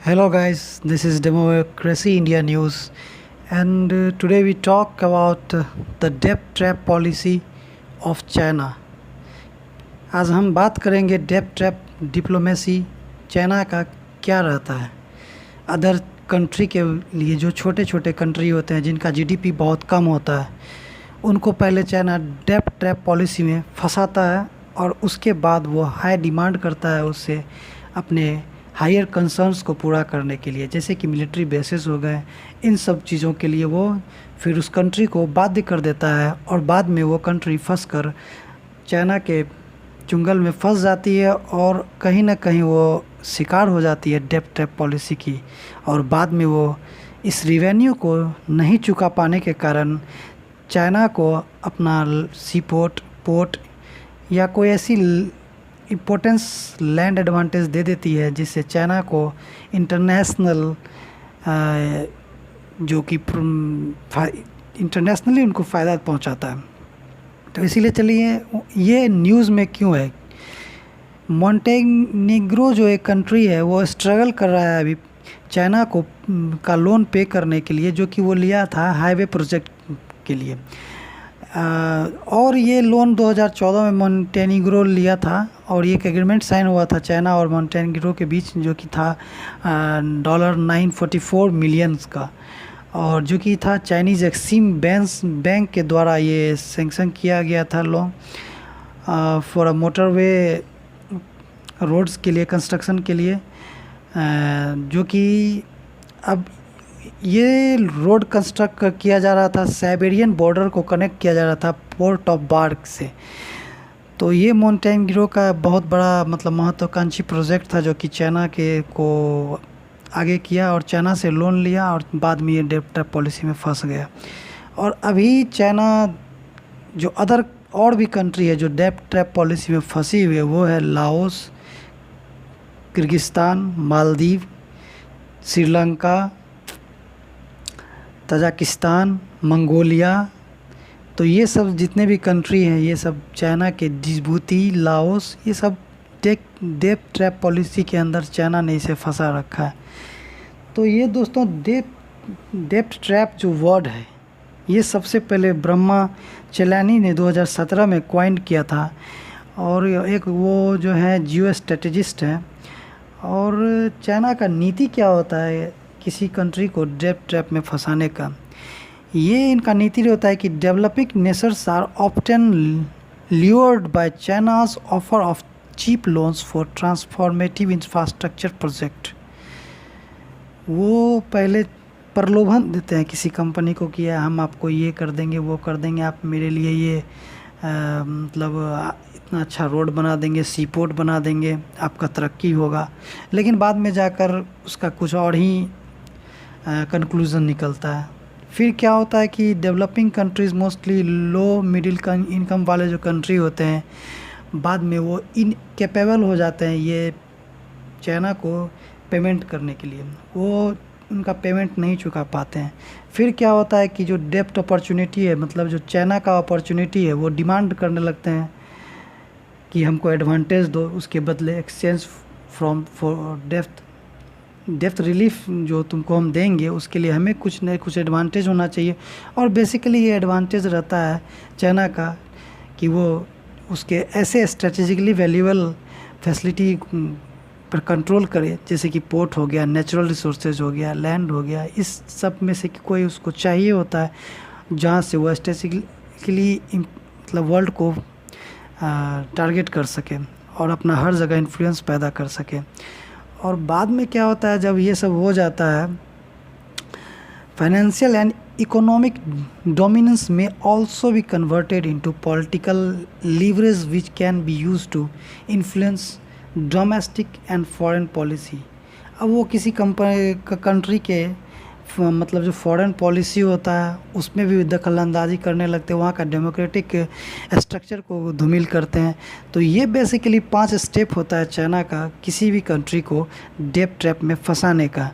Hello guys, this is Democracy India News and today we talk about the debt trap policy of China. आज हम बात करेंगे debt trap diplomacy China का क्या रहता है। अदर कंट्री के लिए जो छोटे छोटे कंट्री होते हैं जिनका जीडीपी बहुत कम होता है उनको पहले चाइना डेट ट्रैप पॉलिसी में फंसाता है और उसके बाद वो हाई डिमांड करता है उससे अपने हायर कंसर्न्स को पूरा करने के लिए, जैसे कि मिलिट्री बेसिस हो गए, इन सब चीज़ों के लिए वो फिर उस कंट्री को बाध्य कर देता है और बाद में वो कंट्री फंस कर चाइना के चुंगल में फंस जाती है और कहीं ना कहीं वो शिकार हो जाती है डेट ट्रैप पॉलिसी की। और बाद में वो इस रिवेन्यू को नहीं चुका पाने के कारण चाइना को अपना सी पोर्ट या कोई ऐसी इम्पोर्टेंस लैंड एडवांटेज दे देती है जिससे चाइना को इंटरनेशनल जो कि इंटरनेशनली उनको फ़ायदा पहुंचाता है। तो इसीलिए चलिए ये न्यूज़ में क्यों है। मोंटेनिग्रो जो एक कंट्री है वो स्ट्रगल कर रहा है अभी चाइना को का लोन पे करने के लिए, जो कि वो लिया था हाईवे प्रोजेक्ट के लिए। और ये लोन 2014 में मोंटेनिग्रो लिया था और ये एक एग्रीमेंट साइन हुआ था चाइना और मोंटेनिग्रो के बीच, जो कि था $944 मिलियंस का, और जो कि था चाइनीज़ एक्सिम बैंक के द्वारा ये सैंक्शन किया गया था loan for a motorway roads के लिए, कंस्ट्रक्शन के लिए, जो कि अब ये रोड कंस्ट्रक्ट किया जा रहा था, साइबेरियन बॉर्डर को कनेक्ट किया जा रहा था पोर्ट ऑफ बार्क से। तो ये मोंटेनिग्रो का बहुत बड़ा महत्वाकांक्षी प्रोजेक्ट था जो कि चाइना के को आगे किया और चाइना से लोन लिया और बाद में ये डेट ट्रैप पॉलिसी में फंस गया। और अभी चाइना जो अदर और भी कंट्री है जो डेट ट्रैप पॉलिसी में फंसी हुई है वो है Laos, Kyrgyzstan, Maldives, Sri Lanka, Tajikistan, Mongolia. तो ये सब जितने भी कंट्री हैं ये सब चाइना के जिबूती, लाओस, ये सब डेट ट्रैप पॉलिसी के अंदर चाइना ने इसे फंसा रखा है। तो ये दोस्तों डेट ट्रैप जो वर्ड है ये सबसे पहले ब्रह्मा चेलानी ने 2017 में क्वाइन किया था और एक वो जो है जियो स्ट्रेटेजिस्ट हैं। और चाइना का नीति क्या होता है किसी कंट्री को डेट ट्रैप में फंसाने का, ये इनका नीति होता है कि developing nations are often lured by China's offer of cheap loans for transformative infrastructure project. वो पहले प्रलोभन देते हैं किसी कंपनी को कि हम आपको ये कर देंगे, वो कर देंगे, आप मेरे लिए ये इतना अच्छा रोड बना देंगे, सी पोर्ट बना देंगे, आपका तरक्की होगा। लेकिन बाद में जाकर उसका कुछ और ही कंक्लूज़न निकलता है। फिर क्या होता है कि developing countries mostly low middle income वाले जो कंट्री होते हैं बाद में वो इनकेपेबल हो जाते हैं ये चाइना को पेमेंट करने के लिए, वो उनका पेमेंट नहीं चुका पाते हैं। फिर क्या होता है कि जो डेप्ट अपॉर्चुनिटी है, मतलब जो चाइना का अपॉर्चुनिटी है, वो डिमांड करने लगते हैं कि हमको एडवांटेज दो, उसके बदले एक्सचेंज फॉर डेप्थ रिलीफ जो तुमको हम देंगे उसके लिए हमें कुछ न कुछ एडवांटेज होना चाहिए। और बेसिकली ये एडवांटेज रहता है चाइना का कि वो उसके ऐसे स्ट्रेटेजिकली वैल्यूएबल फैसिलिटी पर कंट्रोल करे, जैसे कि पोर्ट हो गया, नेचुरल रिसोर्सेज हो गया, लैंड हो गया, इस सब में से कोई उसको चाहिए होता है जहाँ से वो स्ट्रेटेजिकली वर्ल्ड को टारगेट कर सके और अपना हर जगह इन्फ्लुएंस पैदा कर सके। और बाद में क्या होता है जब ये सब हो जाता है, फाइनेंशियल एंड इकोनॉमिक डोमिनेंस में also be converted into political leverage which can be use to influence domestic and foreign policy. अब वो किसी कंट्री के जो फॉरेन पॉलिसी होता है उसमें भी दखल अंदाजी करने लगते हैं, वहाँ का डेमोक्रेटिक स्ट्रक्चर को धूमिल करते हैं। तो ये बेसिकली 5 स्टेप होता है चाइना का किसी भी कंट्री को डेट ट्रैप में फंसाने का।